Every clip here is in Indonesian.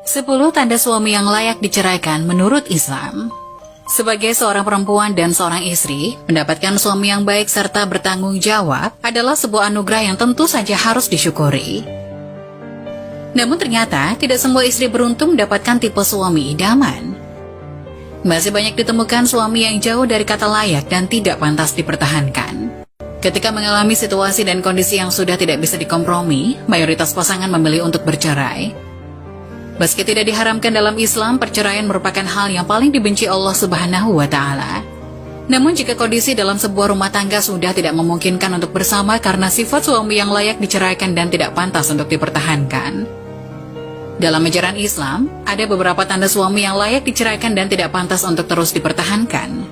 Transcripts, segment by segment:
10 tanda suami yang layak diceraikan menurut Islam. Sebagai seorang perempuan dan seorang istri, mendapatkan suami yang baik serta bertanggung jawab adalah sebuah anugerah yang tentu saja harus disyukuri. Namun ternyata tidak semua istri beruntung mendapatkan tipe suami idaman. Masih banyak ditemukan suami yang jauh dari kata layak dan tidak pantas dipertahankan. Ketika mengalami situasi dan kondisi yang sudah tidak bisa dikompromi, mayoritas pasangan memilih untuk bercerai. Meski tidak diharamkan dalam Islam, perceraian merupakan hal yang paling dibenci Allah Subhanahu wa Ta'ala. Namun jika kondisi dalam sebuah rumah tangga sudah tidak memungkinkan untuk bersama karena sifat suami yang layak diceraikan dan tidak pantas untuk dipertahankan. Dalam ajaran Islam, ada beberapa tanda suami yang layak diceraikan dan tidak pantas untuk terus dipertahankan.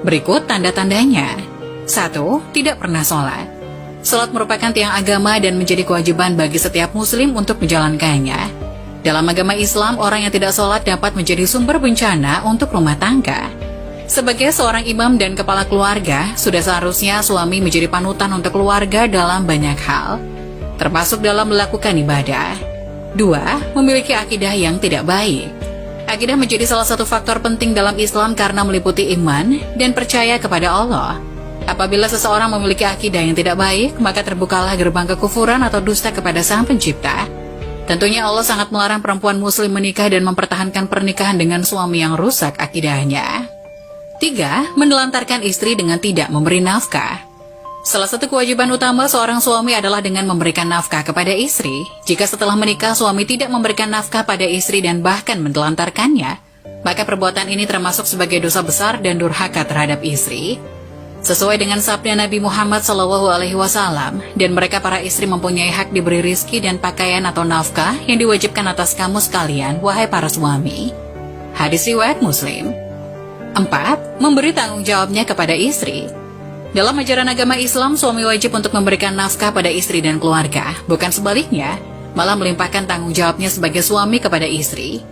Berikut tanda-tandanya. 1. Tidak pernah sholat. Sholat merupakan tiang agama dan menjadi kewajiban bagi setiap muslim untuk menjalankannya. Dalam agama Islam, orang yang tidak sholat dapat menjadi sumber bencana untuk rumah tangga. Sebagai seorang imam dan kepala keluarga, sudah seharusnya suami menjadi panutan untuk keluarga dalam banyak hal, termasuk dalam melakukan ibadah. 2. Memiliki akidah yang tidak baik. Akidah menjadi salah satu faktor penting dalam Islam karena meliputi iman dan percaya kepada Allah. Apabila seseorang memiliki akidah yang tidak baik, maka terbukalah gerbang kekufuran atau dusta kepada Sang Pencipta. Tentunya Allah sangat melarang perempuan muslim menikah dan mempertahankan pernikahan dengan suami yang rusak akidahnya. 3. Menelantarkan istri dengan tidak memberi nafkah. Salah satu kewajiban utama seorang suami adalah dengan memberikan nafkah kepada istri. Jika setelah menikah suami tidak memberikan nafkah pada istri dan bahkan menelantarkannya, maka perbuatan ini termasuk sebagai dosa besar dan durhaka terhadap istri. Sesuai dengan sabda Nabi Muhammad SAW, dan mereka para istri mempunyai hak diberi rizki dan pakaian atau nafkah yang diwajibkan atas kamu sekalian, wahai para suami. Hadis riwayat Muslim. 4. Memberi tanggung jawabnya kepada istri. Dalam ajaran agama Islam, suami wajib untuk memberikan nafkah pada istri dan keluarga, bukan sebaliknya, malah melimpahkan tanggung jawabnya sebagai suami kepada istri.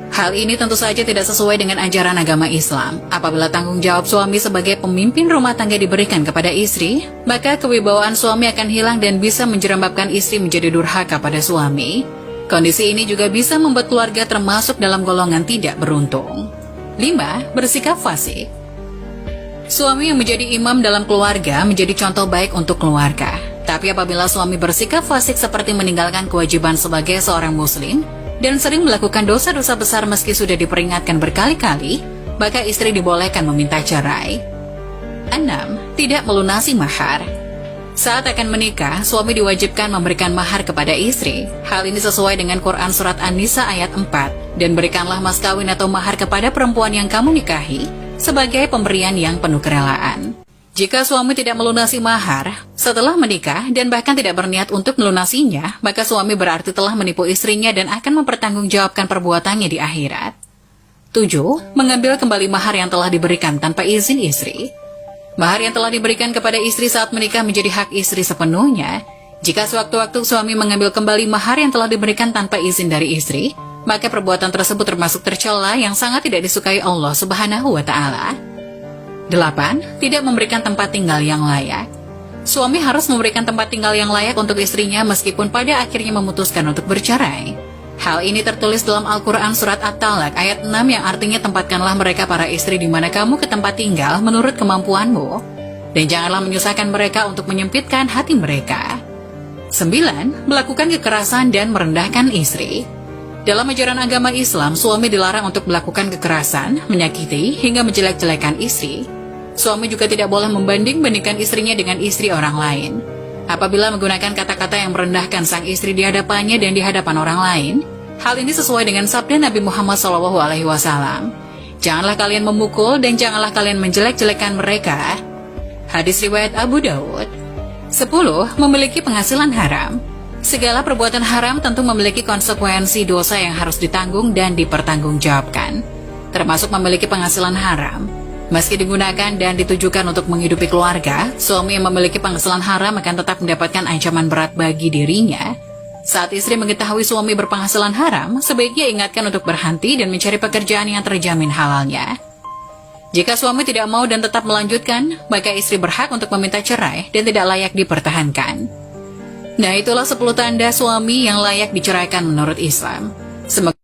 Hal ini tentu saja tidak sesuai dengan ajaran agama Islam. Apabila tanggung jawab suami sebagai pemimpin rumah tangga diberikan kepada istri, maka kewibawaan suami akan hilang dan bisa menjerembabkan istri menjadi durhaka pada suami. Kondisi ini juga bisa membuat keluarga termasuk dalam golongan tidak beruntung. 5. Bersikap fasik. Suami yang menjadi imam dalam keluarga menjadi contoh baik untuk keluarga. Tapi apabila suami bersikap fasik seperti meninggalkan kewajiban sebagai seorang muslim, dan sering melakukan dosa-dosa besar meski sudah diperingatkan berkali-kali, maka istri dibolehkan meminta cerai. 6. Tidak melunasi mahar. Saat akan menikah, suami diwajibkan memberikan mahar kepada istri. Hal ini sesuai dengan Quran Surat An-Nisa ayat 4, dan berikanlah mas kawin atau mahar kepada perempuan yang kamu nikahi, sebagai pemberian yang penuh kerelaan. Jika suami tidak melunasi mahar setelah menikah dan bahkan tidak berniat untuk melunasinya, maka suami berarti telah menipu istrinya dan akan mempertanggungjawabkan perbuatannya di akhirat. 7. Mengambil kembali mahar yang telah diberikan tanpa izin istri. Mahar yang telah diberikan kepada istri saat menikah menjadi hak istri sepenuhnya. Jika sewaktu-waktu suami mengambil kembali mahar yang telah diberikan tanpa izin dari istri, maka perbuatan tersebut termasuk tercela yang sangat tidak disukai Allah Subhanahu wa Ta'ala. 8. Tidak memberikan tempat tinggal yang layak. Suami harus memberikan tempat tinggal yang layak untuk istrinya meskipun pada akhirnya memutuskan untuk bercerai. Hal ini tertulis dalam Al-Quran Surat At-Talaq ayat 6 yang artinya tempatkanlah mereka para istri di mana kamu ke tempat tinggal menurut kemampuanmu, dan janganlah menyusahkan mereka untuk menyempitkan hati mereka. 9. Melakukan kekerasan dan merendahkan istri. Dalam ajaran agama Islam, suami dilarang untuk melakukan kekerasan, menyakiti, hingga menjelek-jelekan istri. Suami juga tidak boleh membanding-bandingkan istrinya dengan istri orang lain. Apabila menggunakan kata-kata yang merendahkan sang istri di hadapannya dan di hadapan orang lain, hal ini sesuai dengan sabda Nabi Muhammad SAW. Janganlah kalian memukul dan janganlah kalian menjelek-jelekan mereka. Hadis riwayat Abu Dawud. 10. Memiliki penghasilan haram. Segala perbuatan haram tentu memiliki konsekuensi dosa yang harus ditanggung dan dipertanggungjawabkan, termasuk memiliki penghasilan haram. Meski digunakan dan ditujukan untuk menghidupi keluarga, suami yang memiliki penghasilan haram akan tetap mendapatkan ancaman berat bagi dirinya. Saat istri mengetahui suami berpenghasilan haram, sebaiknya ingatkan untuk berhenti dan mencari pekerjaan yang terjamin halalnya. Jika suami tidak mau dan tetap melanjutkan, maka istri berhak untuk meminta cerai dan tidak layak dipertahankan. Nah, itulah 10 tanda suami yang layak diceraikan menurut Islam. Semoga